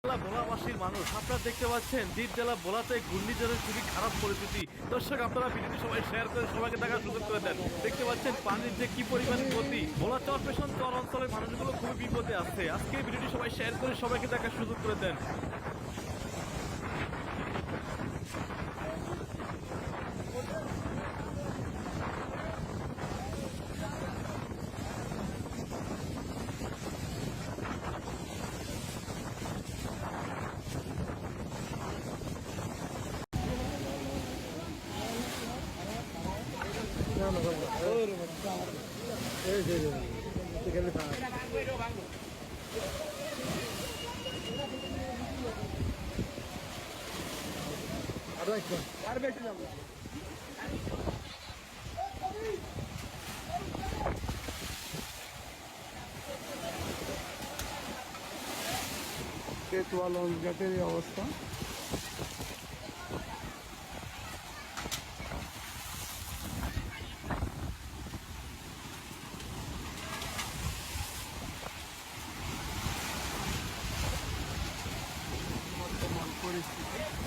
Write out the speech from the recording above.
ভোলাবাসীর মানুষ আপনারা দেখতে পাচ্ছেন দ্বীপ জেলা ভোলাতে ঘূর্ণিঝড়ের খুবই খারাপ পরিস্থিতি। দর্শক আপনারা ভিডিওটি সবাই শেয়ার করে সবাইকে দেখার সুযোগ করে দেন। দেখতে পাচ্ছেন পানির যে কি পরিমাণ গতি, ভোলা চরপেশন চর অঞ্চলের মানুষগুলো খুবই বিপদে আছে। আজকে ভিডিওটি সবাই শেয়ার করে সবাইকে দেখার সুযোগ করে দেন। আর বেশি যাবো পেটুয়া লঞ্চ ঘাটের এই অবস্থা। বর্তমান পরিস্থিতি